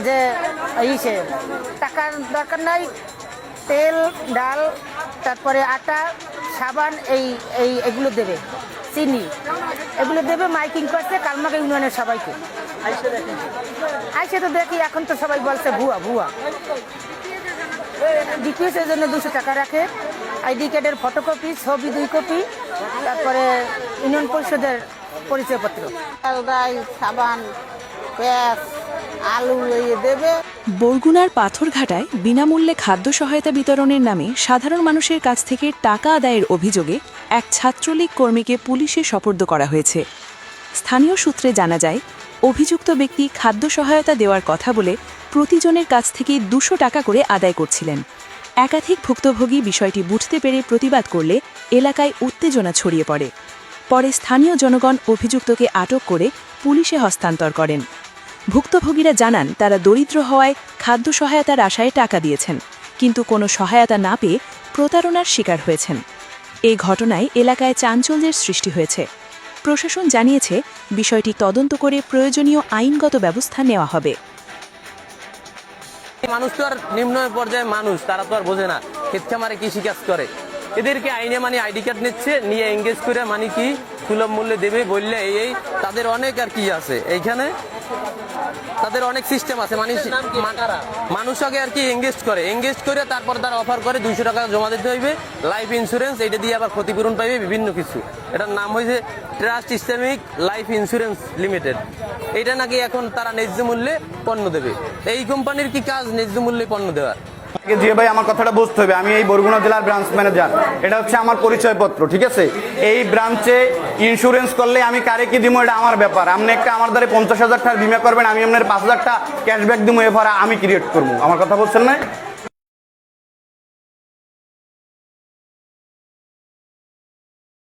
যে ইসে টাকার দরকার নাই, তেল ডাল তারপরে আটা সাবান এগুলো দেবে, চিনি এগুলো দেবে। মাইকিং করছে কালমাকে ইউনিয়নের সবাইকে। আইসে তো দেখি এখন তো সবাই বলছে ভুয়া ভুয়া। ডিপিএসের জন্য 200 টাকা রাখে, আইডি কার্ডের ফটোকপি, ছবি 2 কপি, তারপরে ইউনিয়ন পরিষদের পরিচয়পত্র, ডাল সাবান পেঁয়াজ আলু দেবে। বরগুনার পাথরঘাটায় বিনামূল্যে খাদ্য সহায়তা বিতরণের নামে সাধারণ মানুষের কাছ থেকে টাকা আদায়ের অভিযোগে এক ছাত্রলীগ কর্মীকে পুলিশে সোপর্দ করা হয়েছে। স্থানীয় সূত্রে জানা যায়, অভিযুক্ত ব্যক্তি খাদ্য সহায়তা দেওয়ার কথা বলে প্রতিজনের কাছ থেকে 200 টাকা করে আদায় করছিলেন। একাধিক ভুক্তভোগী বিষয়টি বুঝতে পেরে প্রতিবাদ করলে এলাকায় উত্তেজনা ছড়িয়ে পড়ে। পরে স্থানীয় জনগণ অভিযুক্তকে আটক করে পুলিশে হস্তান্তর করেন। ভুক্তভোগীরা জানান, তারা দরিদ্র হওয়ায় খাদ্য সহায়তার আশায় টাকা দিয়েছেন, কিন্তু কোনো সহায়তা না পেয়ে প্রতারণার শিকার হয়েছেন। এই ঘটনায় এলাকায় চাঞ্চল্যের সৃষ্টি হয়েছে। প্রশাসন জানিয়েছে, বিষয়টি তদন্ত করে প্রয়োজনীয় আইনগত ব্যবস্থা নেওয়া হবে। মানুষ তো আর নিম্ন পর্যায়ে মানুষ, তারা তো আর বোঝে না, ক্ষেত খামারে কৃষিকাজ করে। এদেরকে আইনে আইডি কার্ড নিচ্ছে, নিয়ে এঙ্গেজ করে কি সুলভ মূল্যে দেবে বললে এই তাদের অনেক আর কি আছে, এইখানে তাদের অনেক সিস্টেম আছে। মানুষ আগে আর কি এঙ্গেজ করে তারপর তারা অফার করে 200 টাকা জমা দিতে হইবে, লাইফ ইন্স্যুরেন্স, এটা দিয়ে আবার ক্ষতিপূরণ পাইবে বিভিন্ন কিছু। এটার নাম হয়েছে trust Islamic life insurance limited. এটা নাকি এখন তারা ন্যায্য মূল্যে পণ্য দেবে। এই কোম্পানির কি কাজ ন্যায্য মূল্যে পণ্য দেওয়ার? জি ভাই, আমার কথাটা বুঝতে হবে। আমি এই বরগুনা জেলার ব্রাঞ্চ ম্যানেজার, এটা হচ্ছে আমার পরিচয়পত্র, ঠিক আছে? এই ব্রাঞ্চে ইন্স্যুরেন্স করলে আমি কারে কি দিব এটা আমার ব্যাপার। আপনি একটা আমার দ্বারা 50,000 টাকার বিমা করবেন, আমি আপনার 5,000 টাকা ক্যাশব্যাক দিব, এবার আমি ক্রিয়েট করবো। আমার কথা বলছেন না?